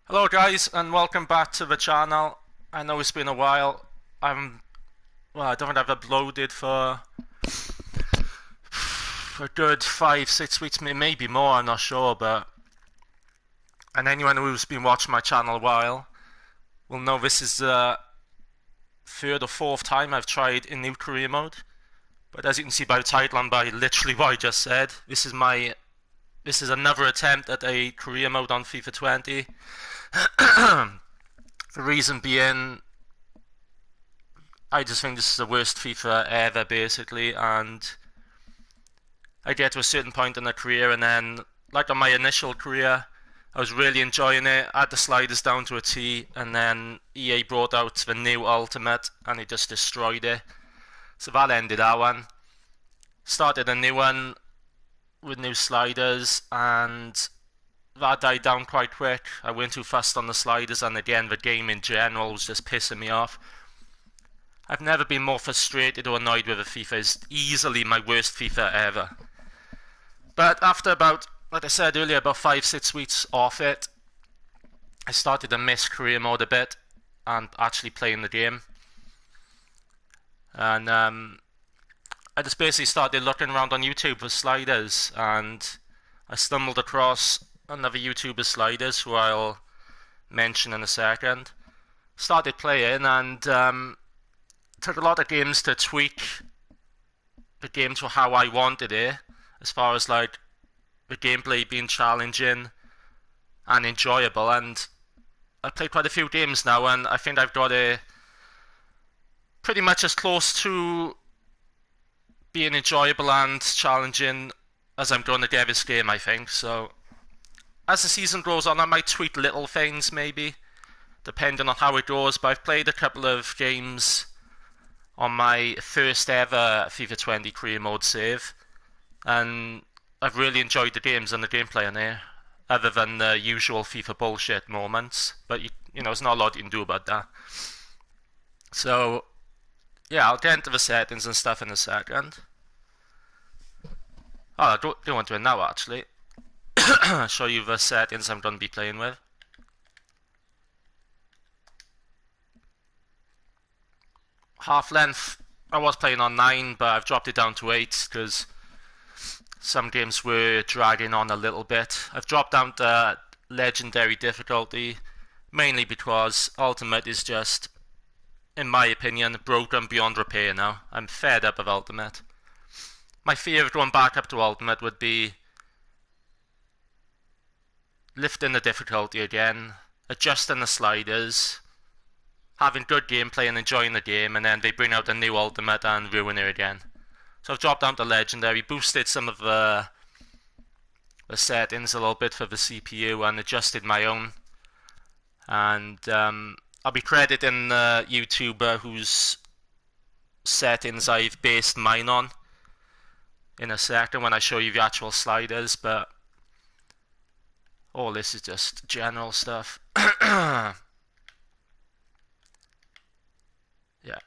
Hello guys and welcome back to the channel. I know it's been a while. I don't think I've uploaded for a good 5-6 weeks, maybe more, I'm not sure, and anyone who's been watching my channel a while will know this is the third or fourth time I've tried a new career mode. But as you can see by the title and by literally what I just said, this is another attempt at a career mode on FIFA 20. The reason being, I just think this is the worst FIFA ever, basically, and I get to a certain point in the career, and then, like on my initial career, I was really enjoying it, I had the sliders down to a T, and then EA brought out the new Ultimate, and it just destroyed it. So that ended that one. Started a new one with new sliders, and that died down quite quick. I went too fast on the sliders, and again the game in general was just pissing me off. I've never been more frustrated or annoyed with a FIFA. It's easily my worst FIFA ever. But after about, like I said earlier, about 5-6 weeks off it, I started to miss career mode a bit and actually playing the game. And I just basically started looking around on YouTube for sliders, and I stumbled across another YouTuber's sliders who I'll mention in a second. Started playing, and took a lot of games to tweak the game to how I wanted it, as far as like the gameplay being challenging and enjoyable. And I've played quite a few games now, and I think I've got it pretty much as close to being enjoyable and challenging as I'm going to get this game, I think. So as the season goes on, I might tweak little things, maybe, depending on how it goes. But I've played a couple of games on my first ever FIFA 20 career mode save, and I've really enjoyed the games and the gameplay in there, other than the usual FIFA bullshit moments. But you know, there's not a lot you can do about that. So yeah, I'll get into the settings and stuff in a second. Oh, I don't want to do it now, actually. I'll show you the settings I'm going to be playing with. Half length, I was playing on 9, but I've dropped it down to 8 because some games were dragging on a little bit. I've dropped down to legendary difficulty, mainly because Ultimate is just, in my opinion, broken beyond repair now. I'm fed up of Ultimate. My fear of going back up to Ultimate would be lifting the difficulty again, adjusting the sliders, having good gameplay and enjoying the game, and then they bring out a new Ultimate and ruin it again. So I've dropped down to Legendary, boosted some of the settings a little bit for the CPU, and adjusted my own. And I'll be crediting the YouTuber whose settings I've based mine on in a second when I show you the actual sliders, but all this is just general stuff. Yeah.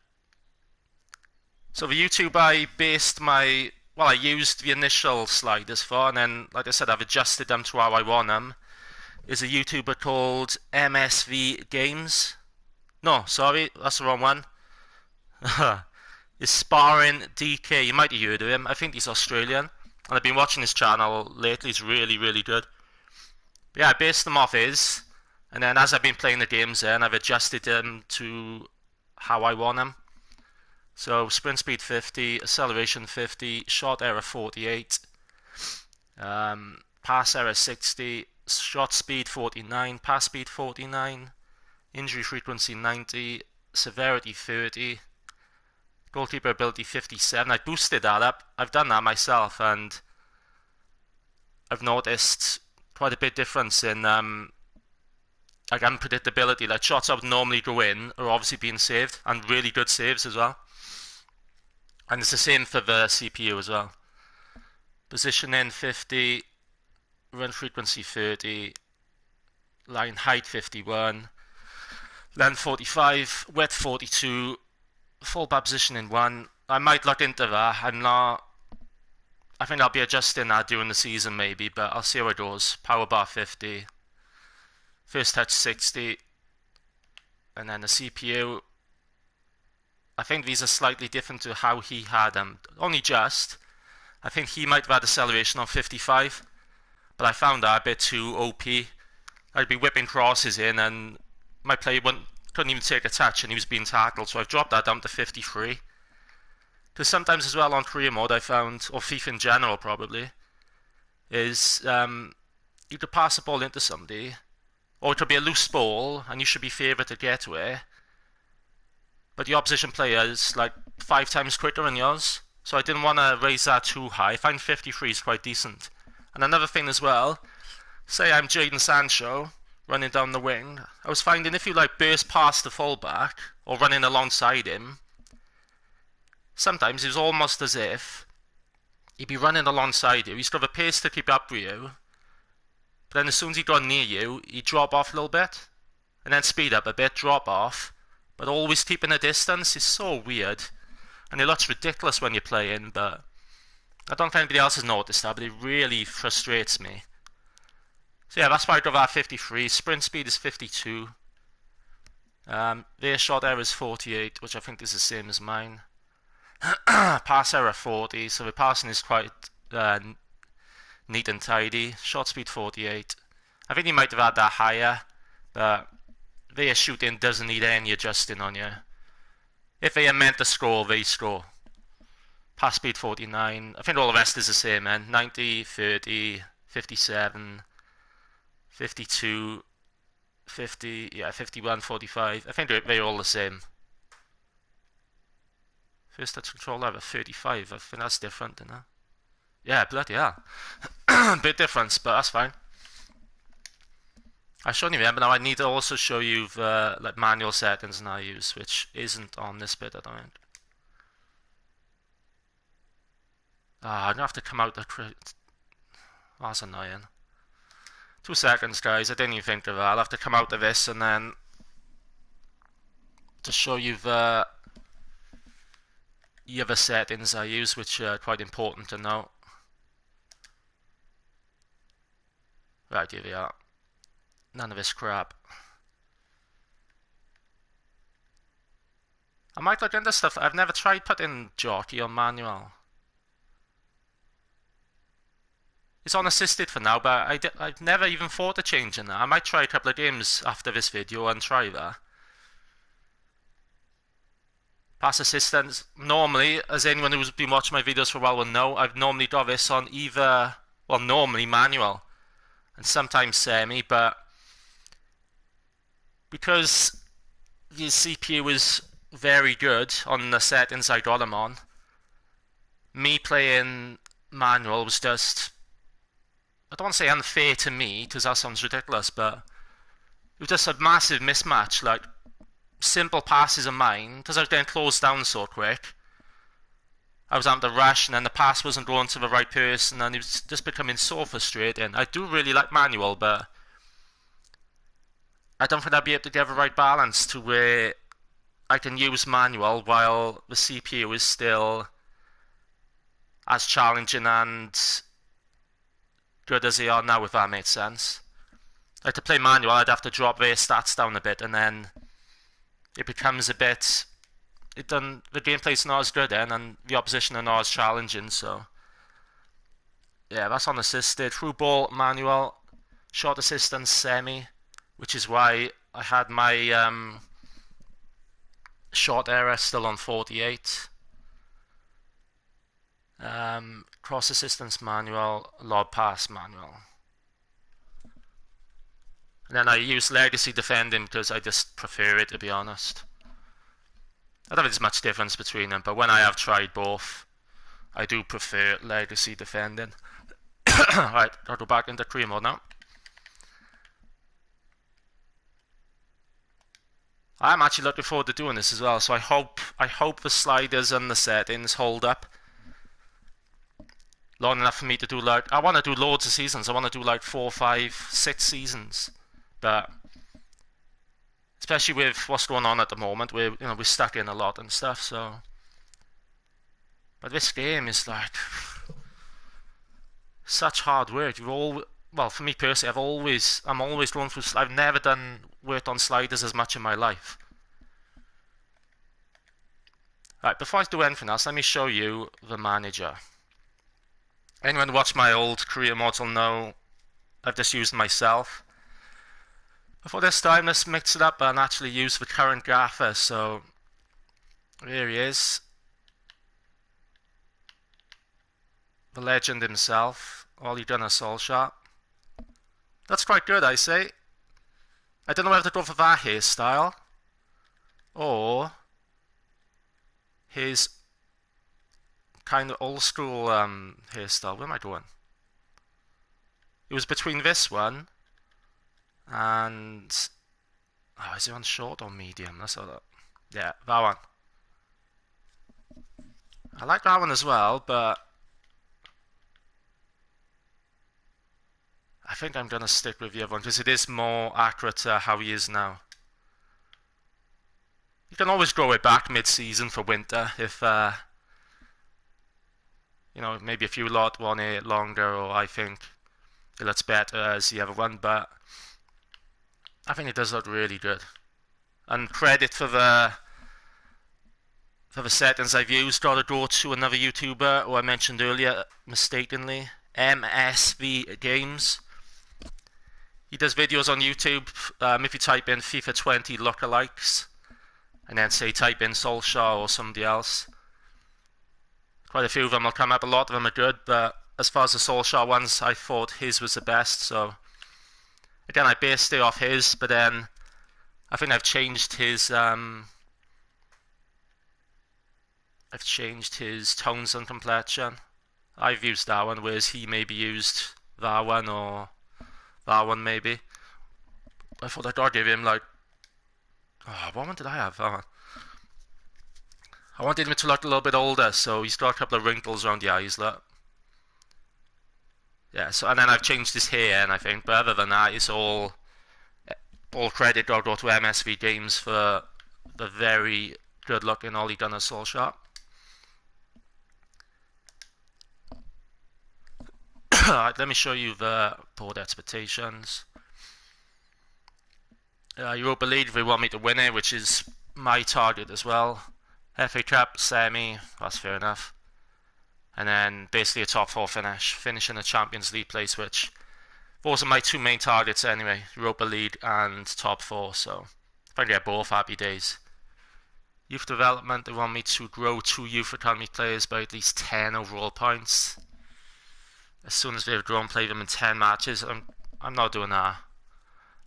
So the YouTube I based my, well, I used the initial sliders for, and then, like I said, I've adjusted them to how I want them, is a YouTuber called MSV Games. No, sorry, that's the wrong one. It's Sparring DK. You might have heard of him. I think he's Australian, and I've been watching his channel lately. He's really, really good. But yeah, I based them off his, and then as I've been playing the games there, and I've adjusted them to how I want them. So sprint speed 50, acceleration 50, shot error 48, pass error 60, shot speed 49, pass speed 49, injury frequency 90, severity 30, goalkeeper ability 57. I boosted that up. I've done that myself, and I've noticed quite a big difference in like unpredictability. Like shots I would normally go in are obviously being saved, and really good saves as well. And it's the same for the CPU as well. Position in 50, run frequency 30, line height 51, length 45, width 42, full bar position in 1. I might look into that. I think I'll be adjusting that during the season maybe, but I'll see how it goes. Power bar 50, first touch 60, and then the CPU. I think these are slightly different to how he had them, only just. I think he might have had acceleration on 55, but I found that a bit too OP. I'd be whipping crosses in and my player couldn't even take a touch and he was being tackled, so I've dropped that down to 53. Because sometimes as well on career mode I found, or FIFA in general probably, is you could pass the ball into somebody, or it could be a loose ball and you should be favoured to get to it, but the opposition player is like 5 times quicker than yours, so I didn't want to raise that too high. I find 53 is quite decent. And another thing as well, say I'm Jadon Sancho running down the wing, I was finding if you like burst past the fullback or running alongside him, sometimes it was almost as if he'd be running alongside you, he's got the pace to keep up with you, but then as soon as he got near you, he'd drop off a little bit, and then speed up a bit, drop off, but always keeping a distance. It's so weird, and it looks ridiculous when you're playing, but I don't think anybody else has noticed that, but it really frustrates me. So yeah, that's why I got that 53. Sprint speed is 52. Their shot error is 48, which I think is the same as mine. Pass error 40, so the passing is quite neat and tidy. Shot speed 48. I think you might have had that higher, but their shooting doesn't need any adjusting on you. If they are meant to score, they score. Pass speed 49. I think all the rest is the same, man. 90, 30, 57, 52, 50, yeah, 51, 45. I think they're all the same. First touch control level 35. I think that's different, isn't it? Yeah, bloody hell. Bit difference, but that's fine. I should remember now. I need to also show you the like manual settings and I use, which isn't on this bit, I don't think. I'm gonna have to come out the crit. Oh, that's annoying. 2 seconds, guys. I didn't even think of that. I'll have to come out of this and then to show you the other settings I use, which are quite important to know. Right, here we are. None of this crap. I might look into stuff. I've never tried putting jockey on manual. It's on assisted for now, but I've never even thought of changing that. I might try a couple of games after this video and try that. Pass assistance. Normally, as anyone who's been watching my videos for a while will know, I've normally got this on either, well, normally manual and sometimes semi, but because the CPU is very good on the settings I got them on, me playing manual was just, I don't want to say unfair to me, because that sounds ridiculous, but it was just a massive mismatch. Like, simple passes of mine, because I was getting closed down so quick, I was having to rush, and then the pass wasn't going to the right person, and it was just becoming so frustrating. I do really like manual, but I don't think I'd be able to get the right balance to where I can use manual while the CPU is still as challenging and good as they are now, if that makes sense. Like, to play manual, I'd have to drop their stats down a bit, and then it becomes a bit, the gameplay's not as good then, and the opposition are not as challenging. So yeah, that's on assisted. Through ball manual, short assistance semi, which is why I had my short error still on 48. Cross assistance manual, lob pass manual. And then I use legacy defending because I just prefer it, to be honest. I don't think there's much difference between them, but when I have tried both, I do prefer legacy defending. Alright, I'll go back into career mode now. I'm actually looking forward to doing this as well, so I hope the sliders and the settings hold up long enough for me to do, like, I want to do loads of seasons. I want to do like 4, 5, 6 seasons, but especially with what's going on at the moment, we're stuck in a lot and stuff. So, but this game is like such hard work. well, for me personally, I'm always going through. I've never worked on sliders as much in my life. Right, before I do anything else, let me show you the manager. Anyone who watched my old career mods will know I've just used myself. Before this time, let's mix it up and actually use the current gaffer. So here he is, the legend himself, Ole DYNASTY. That's quite good, I say. I don't know whether to go for that hairstyle or his kind of old school hairstyle. Where am I going? It was between this one and... oh, is it on short or medium? Let's have a look. Yeah, that one. I like that one as well, but I think I'm going to stick with the other one because it is more accurate to how he is now. You can always grow it back mid-season for winter if, you know, maybe if you lot want it longer, or I think it looks better as the other one, but I think it does look really good. And credit for the settings I've used. Gotta go to another YouTuber who I mentioned earlier mistakenly, MSV Games. He does videos on YouTube. If you type in FIFA 20 lookalikes and then say type in Solskjaer or somebody else, quite a few of them will come up. A lot of them are good, but as far as the Solskjaer ones, I thought his was the best. So again, I based it off his, but then I think I've changed his tones and complexion. I've used that one, whereas he maybe used that one or that one maybe. I thought I'd gotta give him like... oh, what one did I have? That one. I wanted him to look a little bit older, so he's got a couple of wrinkles around the eyes, look. Yeah, so, and then I've changed his hair, and I think, but other than that, it's all credit gotta go to MSV Games for the very good looking Ole DYNASTY. Let me show you the board expectations. Europa League, they want me to win it, which is my target as well. FA Cup, semi, that's fair enough. And then basically a top 4 finish in the Champions League place, which those are my two main targets anyway, Europa League and top 4, so if I get both, happy days. Youth development, they want me to grow 2 youth academy players by at least 10 overall points. As soon as they've grown, play them in 10 matches. I'm not doing that.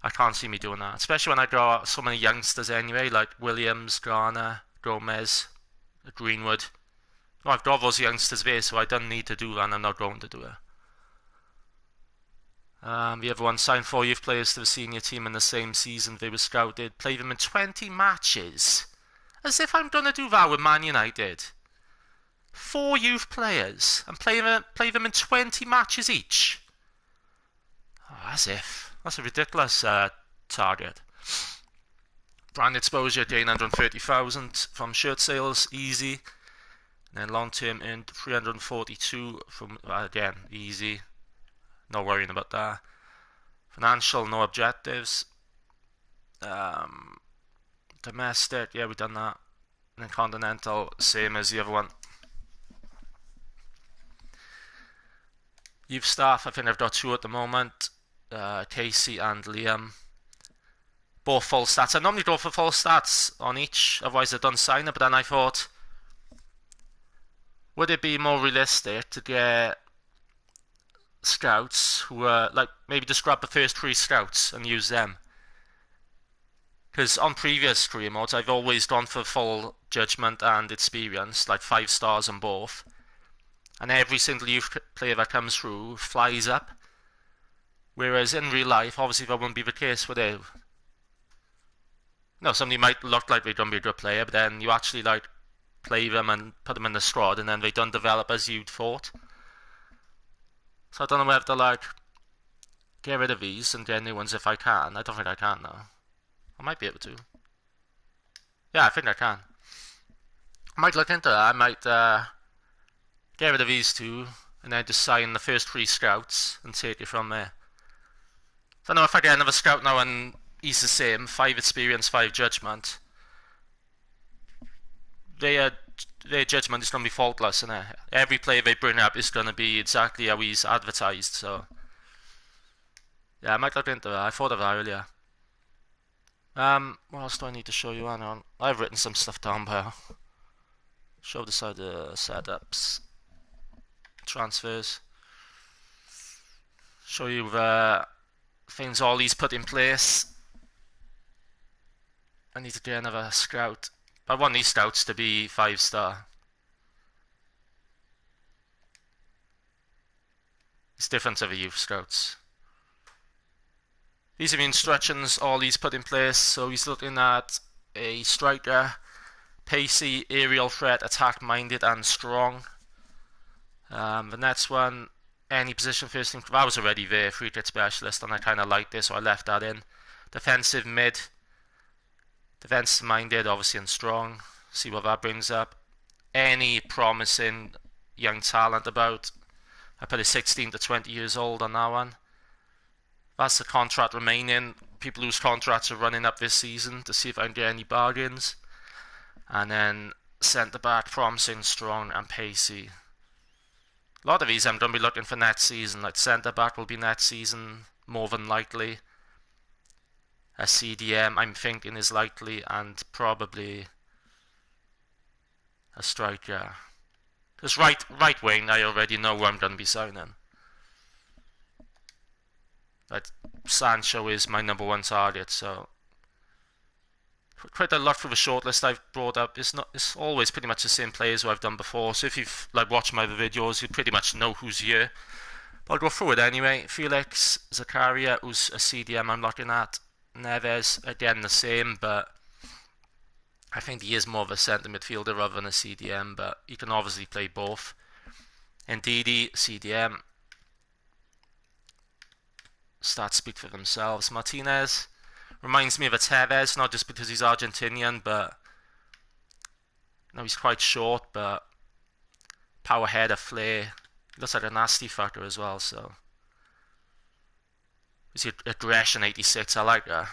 I can't see me doing that, especially when I draw so many youngsters anyway, like Williams, Garner, Gomez, Greenwood. No, I've got those youngsters there, so I don't need to do that, and I'm not going to do it. The other one, signed 4 youth players to the senior team in the same season they were scouted. Play them in 20 matches. As if I'm going to do that with Man United. 4 youth players and play them in 20 matches each. Oh, as if. That's a ridiculous target. Brand exposure, gain 130,000 from shirt sales, easy. And then long term earned 342 from, again, easy. No worrying about that. Financial, no objectives. Domestic, yeah, we've done that. And then continental, same as the other one. Youth staff, I think I've got 2 at the moment. Casey and Liam. Both full stats. I normally go for full stats on each, otherwise I don't sign it, but then I thought, would it be more realistic to get scouts who are, like, maybe just grab the first 3 scouts and use them? Because on previous career modes, I've always gone for full judgment and experience, like 5 stars on both. And every single youth player that comes through flies up. Whereas in real life, obviously that wouldn't be the case, would it? No, somebody might look like they're going to be a good player, but then you actually like play them and put them in the squad, and then they don't develop as you'd thought. So I don't know whether to like get rid of these and get new ones if I can. I don't think I can though. I might be able to. Yeah, I think I can. I might look into that. I might get rid of these 2 and then just sign the first 3 scouts and take it from there. So now if I get another scout now and he's the same, 5 experience, 5 judgment, their judgment is going to be faultless, and every player they bring up is going to be exactly how he's advertised. So yeah, I might look into that. I thought of that earlier. What else do I need to show you? Hang on, I've written some stuff down here. Show the side of setups, transfers. Show you the things Ollie's put in place. I need to get another scout. I want these scouts to be 5-star. It's different to the youth scouts. These are the instructions Ollie's put in place. So he's looking at a striker, pacey, aerial threat, attack-minded and strong. The next one, any position first team. That was already there, free hit specialist, and I kind of liked this, so I left that in. Defensive mid, defensive-minded, obviously, and strong. See what that brings up. Any promising young talent about. I put a 16 to 20 years old on that one. That's the contract remaining. People whose contracts are running up this season to see if I can get any bargains. And then centre back, promising, strong, and pacey. A lot of these I'm going to be looking for next season. Like centre back will be next season, more than likely. A CDM I'm thinking is likely, and probably a striker. Because right wing I already know where I'm going to be signing. But Sancho is my number 1 target, so quite a lot for the shortlist I've brought up. It's always pretty much the same players who I've done before. So if you've watched my other videos, you pretty much know who's here. But I'll go through it anyway. Felix, Zakaria, who's a CDM I'm looking at. Neves, again the same, but I think he is more of a centre midfielder rather than a CDM. But he can obviously play both. Ndidi, CDM. Stats speak for themselves. Martinez reminds me of a Tevez, not just because he's Argentinian, but he's quite short, but power header, flair. He looks like a nasty fucker as well, so. Is he aggression 86? I like that.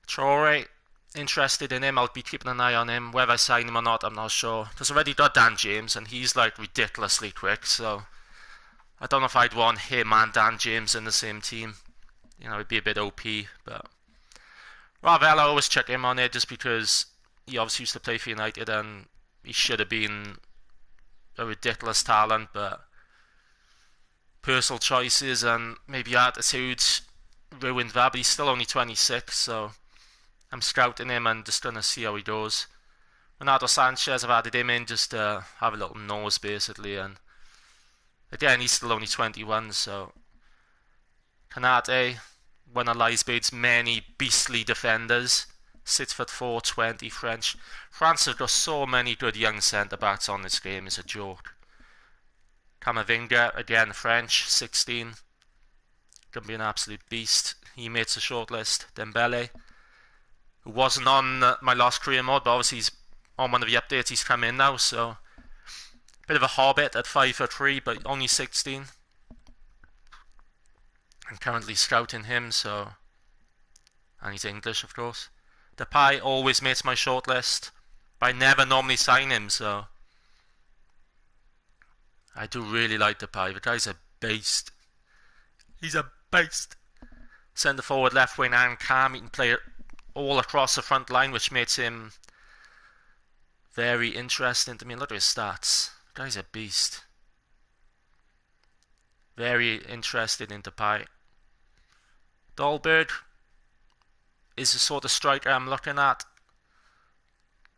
Traore, interested in him. I'll be keeping an eye on him. Whether I sign him or not, I'm not sure. Because I already got Dan James, and he's like ridiculously quick, so I don't know if I'd want him and Dan James in the same team. It'd be a bit OP, but Ravel, I always check him on it just because he obviously used to play for United and he should have been a ridiculous talent, but personal choices and maybe attitudes ruined that. But he's still only 26, so I'm scouting him and just gonna see how he goes. Renato Sanchez, I've added him in just to have a little nose basically, and again he's still only 21, so Kanate, one of Lisbade's many beastly defenders, 6'4", 20, French. France have got so many good young centre-backs on this game, it's a joke. Camavinga, again French, 16. Gonna be an absolute beast. He makes the shortlist. Dembele, who wasn't on my last career mode, but obviously he's on one of the updates, he's come in now, so bit of a hobbit at 5'3", but only 16. I'm currently scouting him, so, and he's English, of course. Depay always makes my shortlist, but I never normally sign him, so I do really like Depay. The guy's a beast. He's a beast. Centre forward, left wing, and cam. He can play all across the front line, which makes him very interesting to me. Look at his stats. The guy's a beast. Very interested in Depay. Dolberg is the sort of striker I'm looking at.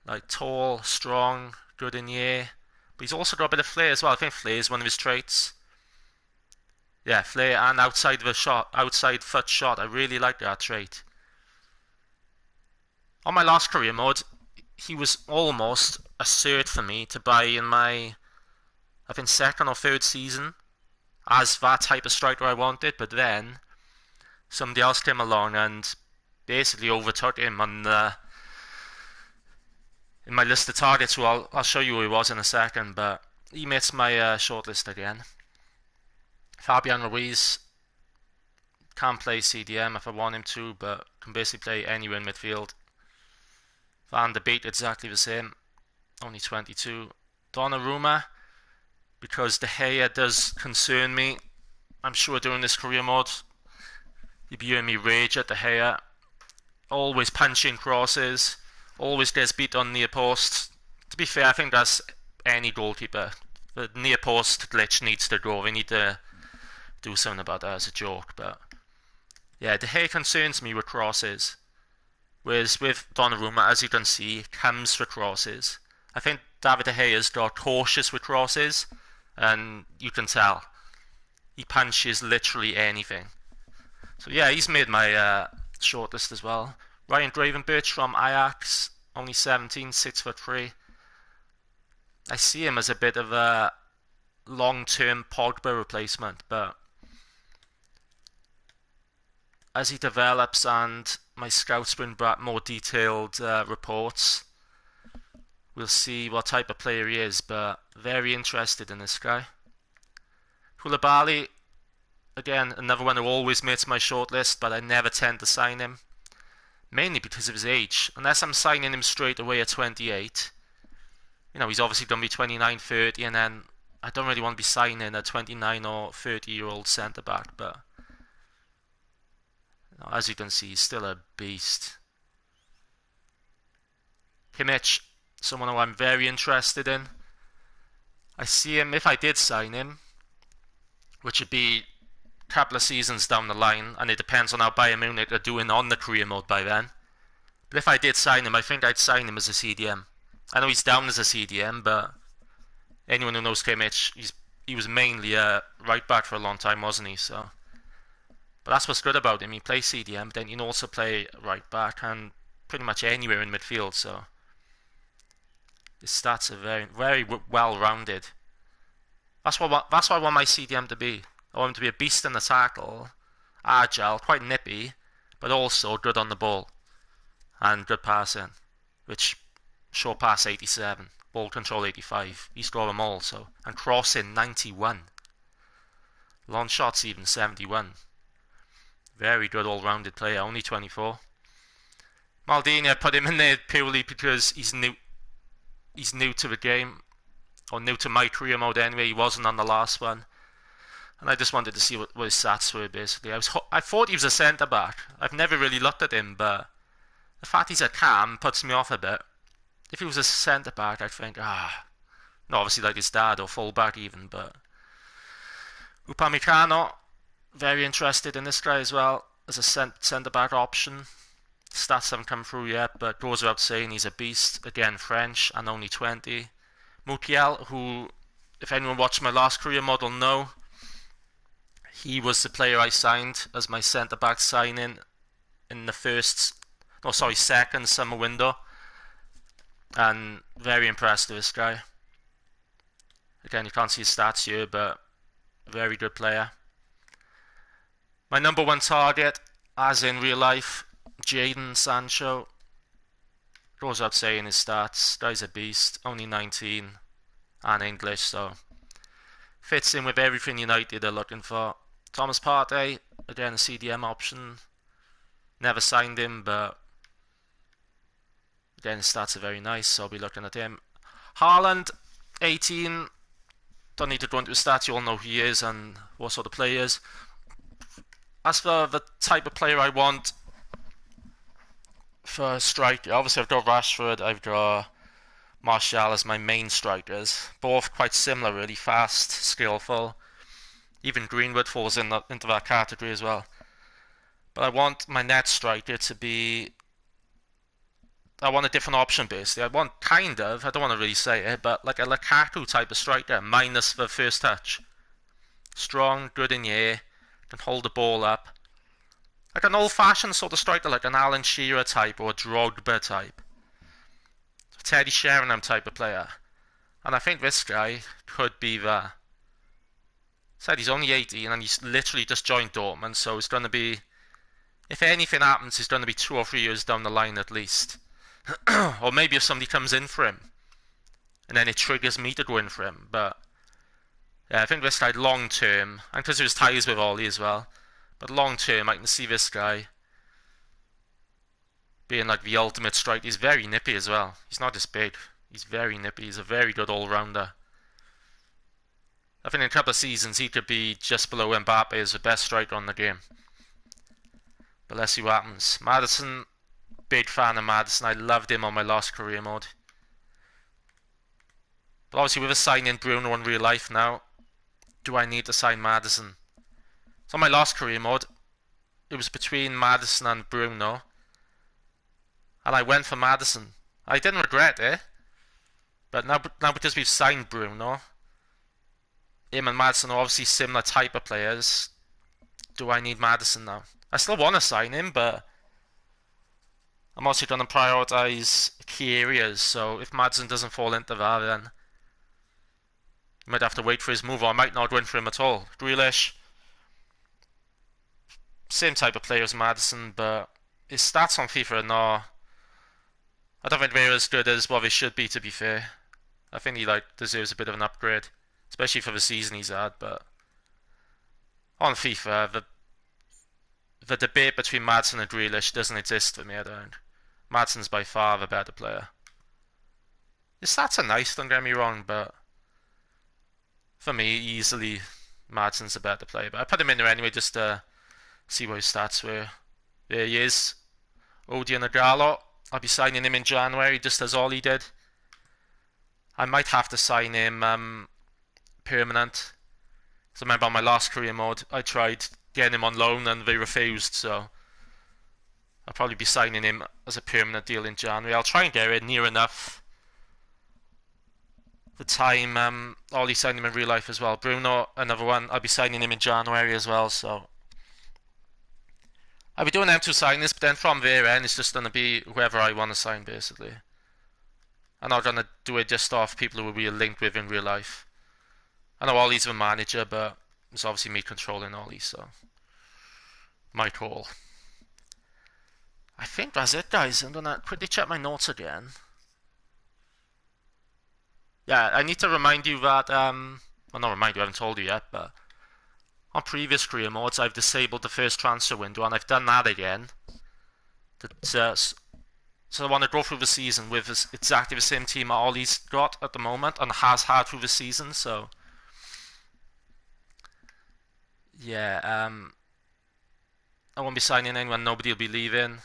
Like tall, strong, good in the air. But he's also got a bit of flair as well. I think flair is one of his traits. Yeah, flair and outside foot shot. I really like that trait. On my last career mode, he was almost a cert for me to buy in my, I think, 2nd or 3rd season as that type of striker I wanted. But then somebody else came along and basically overtook him on in my list of targets. Well, I'll show you who he was in a second, but he makes my shortlist again. Fabian Ruiz can play CDM if I want him to, but can basically play anywhere in midfield. Van de Beek, exactly the same, only 22. Donnarumma, because De Gea does concern me. I'm sure during this career mode, you'll be hearing me rage at De Gea. Always punching crosses, always gets beat on near post. To be fair, I think that's any goalkeeper. The near post glitch needs to go. We need to do something about that as a joke. But yeah, De Gea concerns me with crosses. Whereas with Donnarumma, as you can see, comes for crosses. I think David De Gea's got cautious with crosses, and you can tell. He punches literally anything. So yeah, he's made my shortlist as well. Ryan Gravenberch from Ajax, only 17, 6'3". I see him as a bit of a long-term Pogba replacement, but as he develops and my scouts bring back more detailed reports, we'll see what type of player he is, but very interested in this guy. Koulibaly, again, another one who always makes my shortlist, but I never tend to sign him. Mainly because of his age. Unless I'm signing him straight away at 28. You know, he's obviously going to be 29, 30, and then I don't really want to be signing a 29 or 30-year-old centre-back, but as you can see, he's still a beast. Kimmich, someone who I'm very interested in. I see him, if I did sign him, which would be a couple of seasons down the line, and it depends on how Bayern Munich are doing on the career mode by then. But if I did sign him, I think I'd sign him as a CDM. I know he's down as a CDM, but anyone who knows Kimmich, he was mainly a right back for a long time, wasn't he? So, but that's what's good about him. He plays CDM, but then he can also play right back and pretty much anywhere in midfield. So his stats are very, very well-rounded. That's what I want my CDM to be. I want him to be a beast in the tackle, agile, quite nippy, but also good on the ball and good passing, which short pass 87, ball control 85. He's got them all. So, and crossing 91, long shots even 71. Very good all-rounded player. Only 24. Maldini, I put him in there purely because he's new to the game, or new to my career mode anyway. He wasn't on the last one. And I just wanted to see what his stats were, basically. I thought he was a centre-back. I've never really looked at him, but the fact he's a cam puts me off a bit. If he was a centre-back, I'd think, not obviously like his dad, or full-back even, but Upamecano, very interested in this guy as well, as a centre-back option. Stats haven't come through yet, but goes without saying he's a beast. Again, French, and only 20. Mukiel, who, if anyone watched my last career model, know, he was the player I signed as my centre-back signing in the second summer window. And very impressed with this guy. Again, you can't see his stats here, but very good player. My number one target, as in real life, Jadon Sancho. Goes without saying his stats. Guy's a beast. Only 19 and English, so fits in with everything United are looking for. Thomas Partey, again a CDM option. Never signed him, but again his stats are very nice, so I'll be looking at him. Haaland, 18. Don't need to go into his stats, you all know who he is and what sort of player he is. As for the type of player I want for a striker, obviously I've got Rashford, I've got Martial as my main strikers. Both quite similar, really fast, skillful. Even Greenwood falls into that category as well. But I want my net striker to be... I want a different option, basically. I want I don't want to really say it, but like a Lukaku type of striker, minus the first touch. Strong, good in the air, can hold the ball up. Like an old-fashioned sort of striker, like an Alan Shearer type or a Drogba type. Teddy Sheringham type of player. And I think this guy could be the... Said he's only 18 and he's literally just joined Dortmund, so it's going to be... If anything happens, it's going to be 2 or 3 years down the line at least. Or maybe if somebody comes in for him, and then it triggers me to go in for him. But Yeah, I think this guy long term, and because there's ties with OLE as well, but long term I can see this guy being like the ultimate strike. He's very nippy as well. He's not just big. He's very nippy. He's a very good all-rounder. I think in a couple of seasons he could be just below Mbappe as the best striker on the game. But let's see what happens. Maddison, big fan of Maddison. I loved him on my last career mode. But obviously with a signing Bruno in real life now, do I need to sign Maddison? So on my last career mode, it was between Maddison and Bruno. And I went for Maddison. I didn't regret it. But now because we've signed Bruno, him and Maddison are obviously similar type of players. Do I need Maddison now? I still want to sign him, but I'm also going to prioritise key areas. So if Maddison doesn't fall into that, then you might have to wait for his move, or I might not go in for him at all. Grealish, same type of player as Maddison, but his stats on FIFA are not. I don't think they're as good as what they should be, to be fair. I think he deserves a bit of an upgrade, especially for the season he's had. But on FIFA, the debate between Maddison and Grealish doesn't exist for me. I don't. Maddison's by far the better player. His stats are nice, don't get me wrong, but for me, easily Maddison's a better player. But I put him in there anyway just to see what his stats were. There he is. Odion Igalo. I'll be signing him in January, just as OLE did. I might have to sign him permanent. So remember on my last career mode, I tried getting him on loan and they refused, so I'll probably be signing him as a permanent deal in January. I'll try and get it near enough the time OLE signed him in real life as well. Bruno, another one, I'll be signing him in January as well, so I'll be doing them two signings, but then from there end, it's just going to be whoever I want to sign, basically. I'm not going to do it just off people who we are linked with in real life. I know OLE's the manager, but it's obviously me controlling OLE, so my call. I think that's it, guys. I'm going to quickly check my notes again. Yeah, I need to remind you that, well, not remind you, I haven't told you yet, but on previous career modes, I've disabled the first transfer window, and I've done that again. So I want to go through the season with exactly the same team OLE's got at the moment, and has had through the season, so yeah, I won't be signing anyone, nobody will be leaving.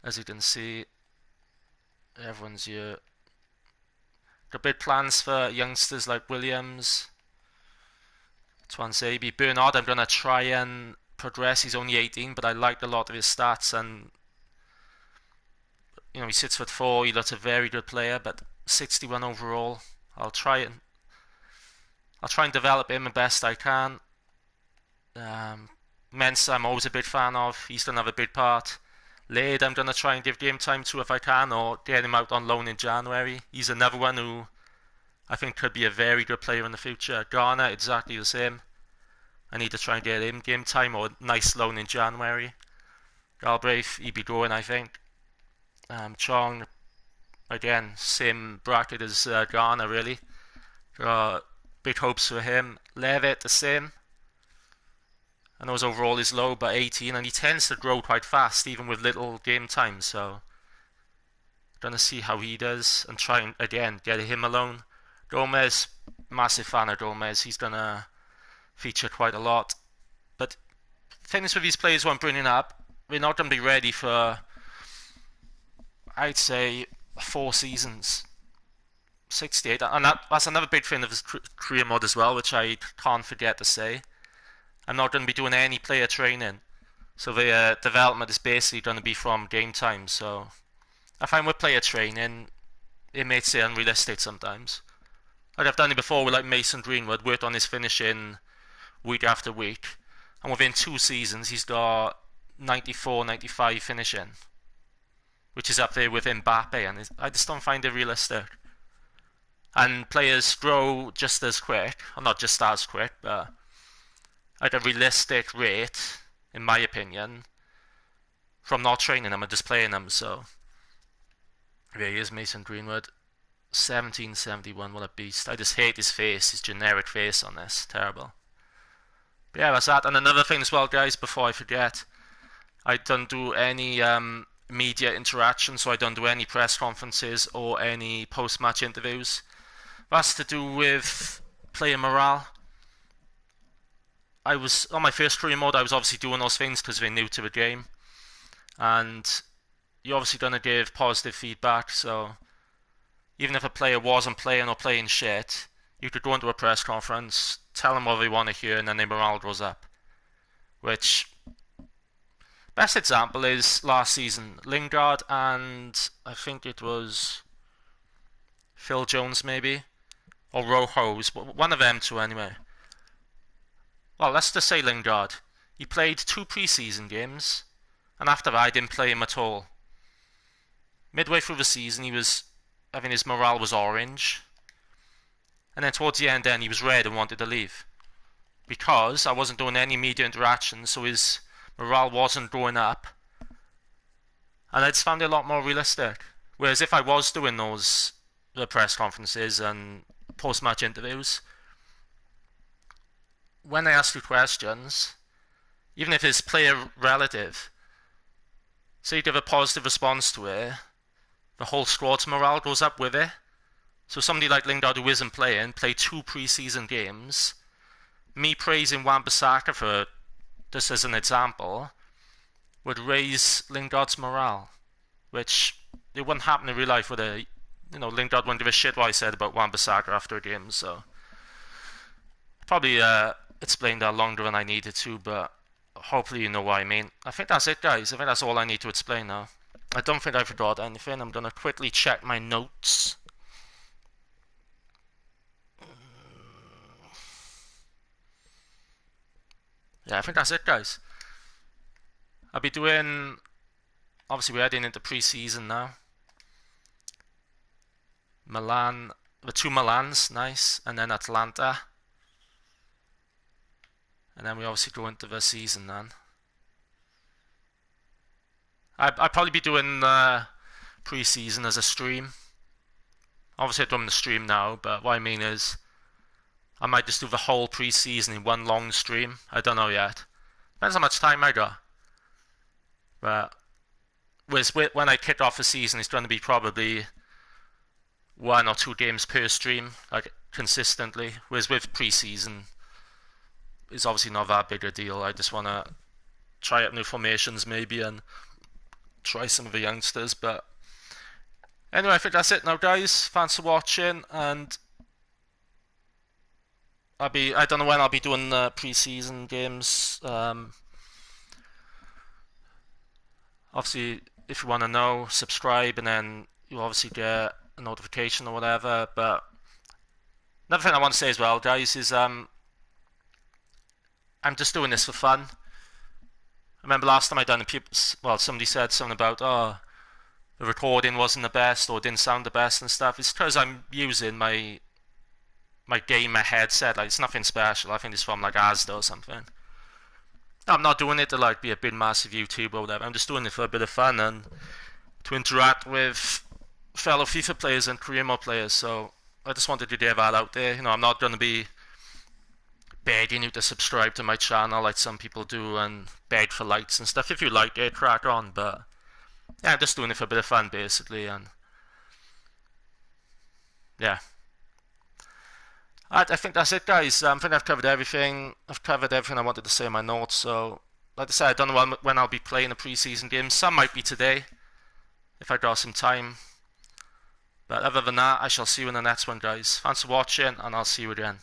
As you can see, everyone's here. Got big plans for youngsters like Williams, Twansabi. Bernard, I'm going to try and progress. He's only 18, but I like a lot of his stats, and you know, he's 6'4", he looks a very good player, but 61 overall. I'll try and develop him the best I can. Mensah, I'm always a big fan of. He's going to have a big part. Laird, I'm going to try and give game time to if I can, or get him out on loan in January. He's another one who I think could be a very good player in the future. Garner, exactly the same. I need to try and get him game time or a nice loan in January. Galbraith, he'd be going, I think. Chong, again, same bracket as Garner, really. Big hopes for him. Levitt, the same. I know his overall is low, but 18, and he tends to grow quite fast, even with little game time, so gonna see how he does, and try and, again, get him alone. Gomez, massive fan of Gomez, he's gonna feature quite a lot. But the thing is with these players who I'm bringing up, we're not gonna be ready for, I'd say, 4 seasons. 68, and that's another big thing of his career mode as well, which I can't forget to say. I'm not going to be doing any player training, so the development is basically going to be from game time. So I find with player training, it makes it unrealistic sometimes. Like I've done it before with like Mason Greenwood, worked on his finishing week after week, and within 2 seasons he's got 94, 95 finishing, which is up there with Mbappe, and I just don't find it realistic. And players grow just as quick, or not just as quick, but at a realistic rate, in my opinion, from not training them and just playing them. So there he is, Mason Greenwood. 1771, what a beast. I just hate his face, his generic face on this. Terrible. But yeah, that's that. And another thing as well, guys, before I forget, I don't do any media interaction, so I don't do any press conferences or any post-match interviews. That's to do with player morale. I was on my first career mode, I was obviously doing those things because they're new to the game, and you're obviously going to give positive feedback. So even if a player wasn't playing or playing shit, you could go into a press conference, tell them what they want to hear, and then their morale goes up. Which, best example is last season, Lingard and I think it was Phil Jones maybe, or Rojo's, one of them two anyway. Well, let's just say Lingard. He played 2 pre-season games, and after that I didn't play him at all. Midway through the season, I think his morale was orange. And then towards the end then, he was red and wanted to leave. Because I wasn't doing any media interaction, so his morale wasn't going up. And I just found it a lot more realistic. Whereas if I was doing the press conferences and post-match interviews, when they ask you questions, even if it's player relative, say you give a positive response to it, the whole squad's morale goes up with it. So somebody like Lingard who isn't playing, played 2 pre-season games, me praising Wan-Bissaka for, just as an example, would raise Lingard's morale, which it wouldn't happen in real life with Lingard wouldn't give a shit what I said about Wan-Bissaka after a game, so probably explained that longer than I needed to, but hopefully you know what I mean. I think that's it, guys. I think that's all I need to explain now. I don't think I forgot anything. I'm going to quickly check my notes. Yeah, I think that's it, guys. I'll be doing... Obviously, we're heading into pre-season now. Milan... The 2 Milans, nice. And then Atlanta. And then we obviously go into the season then. I'd probably be doing pre-season as a stream. Obviously I'm doing the stream now, but what I mean is I might just do the whole pre-season in one long stream. I don't know yet. Depends how much time I got. But when I kick off the season, it's going to be probably 1 or 2 games per stream, like consistently. Whereas with pre-season, it's obviously not that big a deal. I just want to try out new formations maybe and try some of the youngsters. But anyway, I think that's it now, guys. Thanks for watching, and I don't know when I'll be doing pre-season games. Obviously, if you want to know, subscribe, and then you obviously get a notification or whatever. But another thing I want to say as well, guys, is I'm just doing this for fun. I remember last time I done it, somebody said something about, oh, the recording wasn't the best or didn't sound the best and stuff. It's because I'm using my gamer headset. Like, it's nothing special. I think it's from like Asda or something. I'm not doing it to like be a big massive YouTuber or whatever. I'm just doing it for a bit of fun and to interact with fellow FIFA players and career mode players. So I just wanted to get that out there. I'm not going to be begging you to subscribe to my channel like some people do and beg for likes and stuff. If you like it, crack on. But yeah, I'm just doing it for a bit of fun basically. And yeah, I think that's it, guys. I think I've covered everything. I've covered everything I wanted to say in my notes. So like I said, I don't know when I'll be playing a pre-season game. Some might be today if I got some time. But other than that, I shall see you in the next one, guys. Thanks for watching, and I'll see you again.